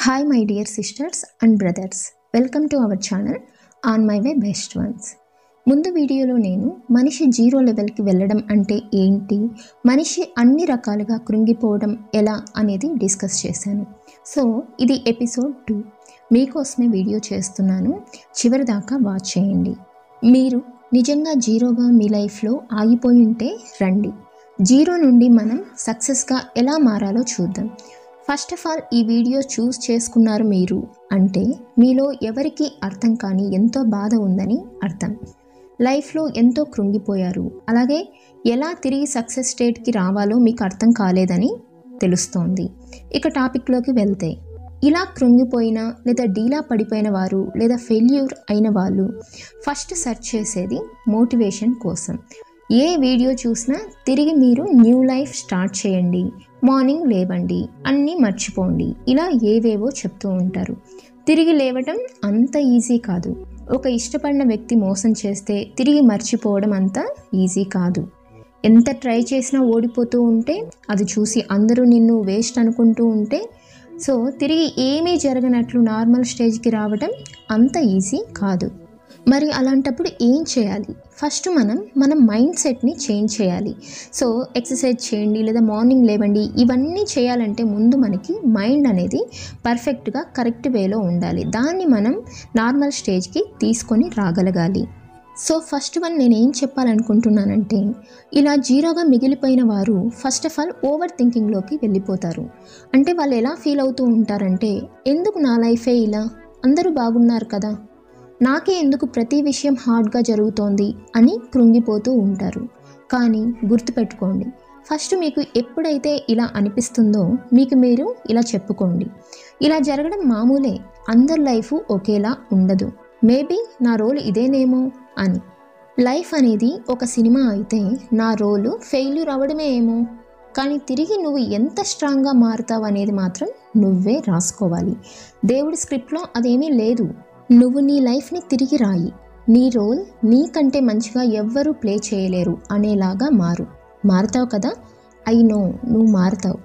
Hi my dear sisters and brothers, welcome to our channel On My Way Best Ones. ముందు వీడియోలో నేను మనిషి zero లెవెల్కి వెళ్ళడం అంటే ఏంటి, మనిషి అన్ని రకాలుగా కృంగిపోవడం ఎలా అనేది డిస్కస్ చేశాను. సో ఇది ఎపిసోడ్ 2 మీకోసమే వీడియో చేస్తున్నాను, చివరి దాకా వాచ్ చేయండి. మీరు నిజంగా జీరోగా మీ లైఫ్లో ఆగిపోయి ఉంటే రండి, జీరో నుండి మనం సక్సెస్గా ఎలా మారాలో చూద్దాం. ఫస్ట్ ఆఫ్ ఆల్ ఈ వీడియో చూస్ చేసుకున్నారు మీరు అంటే మీలో ఎవరికి అర్థం కాని ఎంతో బాధ ఉందని అర్థం. లైఫ్లో ఎంతో కృంగిపోయారు, అలాగే ఎలా తిరిగి సక్సెస్ స్టేట్కి రావాలో మీకు అర్థం కాలేదని తెలుస్తోంది. ఇక టాపిక్లోకి వెళ్తే, ఇలా కృంగిపోయిన లేదా డీలా పడిపోయిన వారు లేదా ఫెయిల్యూర్ అయిన వాళ్ళు ఫస్ట్ సెర్చ్ చేసేది మోటివేషన్ కోసం. ఏ వీడియో చూసినా తిరిగి మీరు న్యూ లైఫ్ స్టార్ట్ చేయండి, మార్నింగ్ లేవండి, అన్నీ మర్చిపోండి, ఇలా ఏవేవో చెప్తూ ఉంటారు. తిరిగి లేవటం అంత ఈజీ కాదు. ఒక ఇష్టపడిన వ్యక్తి మోసం చేస్తే తిరిగి మర్చిపోవడం అంత ఈజీ కాదు. ఎంత ట్రై చేసినా ఓడిపోతూ ఉంటే, అది చూసి అందరూ నిన్ను వేస్ట్ అనుకుంటూ ఉంటే, సో తిరిగి ఏమీ జరగనట్లు నార్మల్ స్టేజ్కి రావడం అంత ఈజీ కాదు. మరి అలాంటప్పుడు ఏం చేయాలి? ఫస్ట్ మనం మైండ్ సెట్ని చేంజ్ చేయాలి. సో ఎక్సర్సైజ్ చేయండి లేదా మార్నింగ్ లేవండి, ఇవన్నీ చేయాలంటే ముందు మనకి మైండ్ అనేది పర్ఫెక్ట్గా కరెక్ట్ వేలో ఉండాలి. దాన్ని మనం నార్మల్ స్టేజ్కి తీసుకొని రాగలగాలి. సో ఫస్ట్ వన్ నేనేం చెప్పాలనుకుంటున్నానంటే, ఇలా జీరోగా మిగిలిపోయిన వారు ఫస్ట్ ఆఫ్ ఆల్ ఓవర్ థింకింగ్లోకి వెళ్ళిపోతారు. అంటే వాళ్ళు ఎలా ఫీల్ అవుతూ ఉంటారంటే, ఎందుకు నా లైఫే ఇలా, అందరూ బాగున్నారు కదా, నాకే ఎందుకు ప్రతి విషయం హార్డ్గా జరుగుతోంది అని కృంగిపోతూ ఉంటారు. కానీ గుర్తుపెట్టుకోండి, ఫస్ట్ మీకు ఎప్పుడైతే ఇలా అనిపిస్తుందో మీకు మీరు ఇలా చెప్పుకోండి, ఇలా జరగడం మామూలే, అందరి లైఫ్ ఒకేలా ఉండదు, మేబీ నా రోల్ ఇదేనేమో అని. లైఫ్ అనేది ఒక సినిమా అయితే నా రోలు ఫెయిల్యూర్ అవ్వడమే ఏమో, కానీ తిరిగి నువ్వు ఎంత స్ట్రాంగ్గా మారుతావు అనేది మాత్రం నువ్వే రాసుకోవాలి. దేవుడి స్క్రిప్ట్లో అదేమీ లేదు. నువ్వు నీ లైఫ్ని తిరిగి రాయి, నీ రోల్ నీకంటే మంచిగా ఎవ్వరూ ప్లే చేయలేరు అనేలాగా మారుతావు కదా. ఐ నో నువ్వు మారుతావు.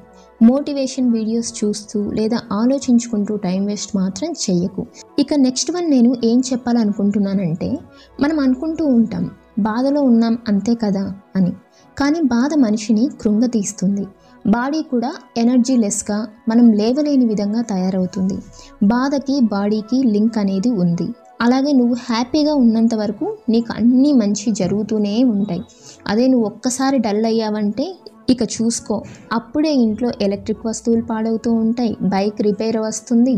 మోటివేషన్ వీడియోస్ చూస్తూ లేదా ఆలోచించుకుంటూ టైం వేస్ట్ మాత్రం చెయ్యకు. ఇక నెక్స్ట్ వన్ నేను ఏం చెప్పాలనుకుంటున్నానంటే, మనం అనుకుంటూ ఉంటాం బాధలో ఉన్నాం అంతే కదా అని, కానీ బాధ మనిషిని కృంగతీస్తుంది. బాడీ కూడా ఎనర్జీ లెస్గా, మనం లేవలేని విధంగా తయారవుతుంది. బాధకి బాడీకి లింక్ అనేది ఉంది. అలాగే నువ్వు హ్యాపీగా ఉన్నంత వరకు నీకు అన్నీ మంచి జరుగుతూనే ఉంటాయి. అదే నువ్వు ఒక్కసారి డల్ అయ్యావంటే ఇక చూసుకో, అప్పుడే ఇంట్లో ఎలక్ట్రిక్ వస్తువులు పాడవుతూ ఉంటాయి, బైక్ రిపేర్ వస్తుంది,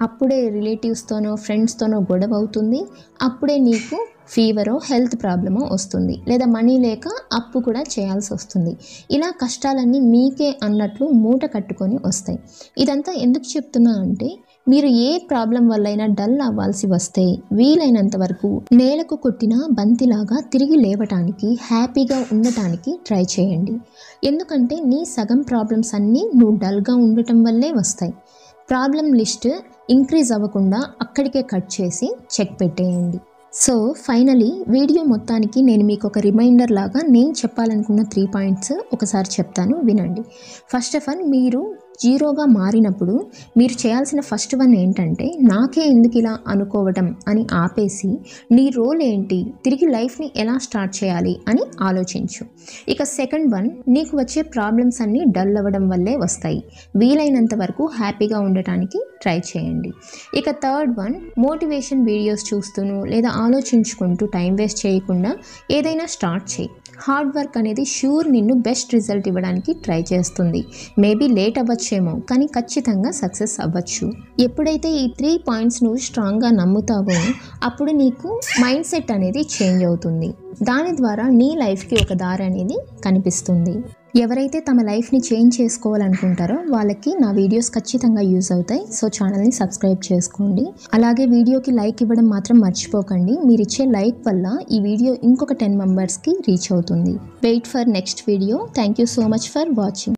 అప్పుడే రిలేటివ్స్తోనో ఫ్రెండ్స్తోనో గొడవ అవుతుంది, అప్పుడే నీకు ఫీవరో హెల్త్ ప్రాబ్లమో వస్తుంది, లేదా మనీ లేక అప్పు కూడా చేయాల్సి వస్తుంది. ఇలా కష్టాలన్నీ మీకే అన్నట్లు మూట కట్టుకొని వస్తాయి. ఇదంతా ఎందుకు చెప్తున్నా అంటే, మీరు ఏ ప్రాబ్లం వల్లైనా డల్ అవ్వాల్సి వస్తే వీలైనంత వరకు నేలకు కొట్టిన బంతిలాగా తిరిగి లేవటానికి, హ్యాపీగా ఉండటానికి ట్రై చేయండి. ఎందుకంటే నీ సగం ప్రాబ్లమ్స్ అన్నీ నువ్వు డల్గా ఉండటం వల్లే వస్తాయి. ప్రాబ్లం లిస్ట్ ఇంక్రీజ్ అవ్వకుండా అక్కడికే కట్ చేసి చెక్ పెట్టేయండి. సో ఫైనలీ వీడియో మొత్తానికి నేను మీకు ఒక రిమైండర్ లాగా నేను చెప్పాలనుకున్న 3 పాయింట్స్ ఒకసారి చెప్తాను, వినండి. ఫస్ట్ ఆఫ్ ఆల్, మీరు జీరోగా మారినప్పుడు మీరు చేయాల్సిన ఫస్ట్ వన్ ఏంటంటే, నాకే ఎందుకు ఇలా అనుకోవడం అని ఆపేసి నీ రోల్ ఏంటి, తిరిగి లైఫ్ని ఎలా స్టార్ట్ చేయాలి అని ఆలోచించు. ఇక సెకండ్ వన్, నీకు వచ్చే ప్రాబ్లమ్స్ అన్నీ డల్ అవ్వడం వల్లే వస్తాయి, వీలైనంత వరకు హ్యాపీగా ఉండటానికి ట్రై చేయండి. ఇక థర్డ్ వన్, మోటివేషన్ వీడియోస్ చూస్తూను లేదా ఆలోచించుకుంటూ టైం వేస్ట్ చేయకుండా ఏదైనా స్టార్ట్ చేయి. హార్డ్ వర్క్ అనేది షూర్ నిన్ను బెస్ట్ రిజల్ట్ ఇవ్వడానికి ట్రై చేస్తుంది. మేబీ లేట్ అవ్వచ్చేమో, కానీ ఖచ్చితంగా సక్సెస్ అవ్వచ్చు. ఎప్పుడైతే ఈ 3 పాయింట్స్ నువ్వు స్ట్రాంగ్గా నమ్ముతావో అప్పుడు నీకు మైండ్ సెట్ అనేది చేంజ్ అవుతుంది. దాని ద్వారా నీ లైఫ్కి ఒక దారి అనేది కనిపిస్తుంది. ఎవరైతే తమ లైఫ్ని చేంజ్ చేసుకోవాలనుకుంటారో వాళ్ళకి నా వీడియోస్ ఖచ్చితంగా యూజ్ అవుతాయి. సో ఛానల్ని సబ్స్క్రైబ్ చేసుకోండి. అలాగే వీడియోకి లైక్ ఇవ్వడం మాత్రం మర్చిపోకండి. మీరు ఇచ్చే లైక్ వల్ల ఈ వీడియో ఇంకొక 10 మెంబర్స్కి రీచ్ అవుతుంది. Wait for next video. Thank you so much for watching.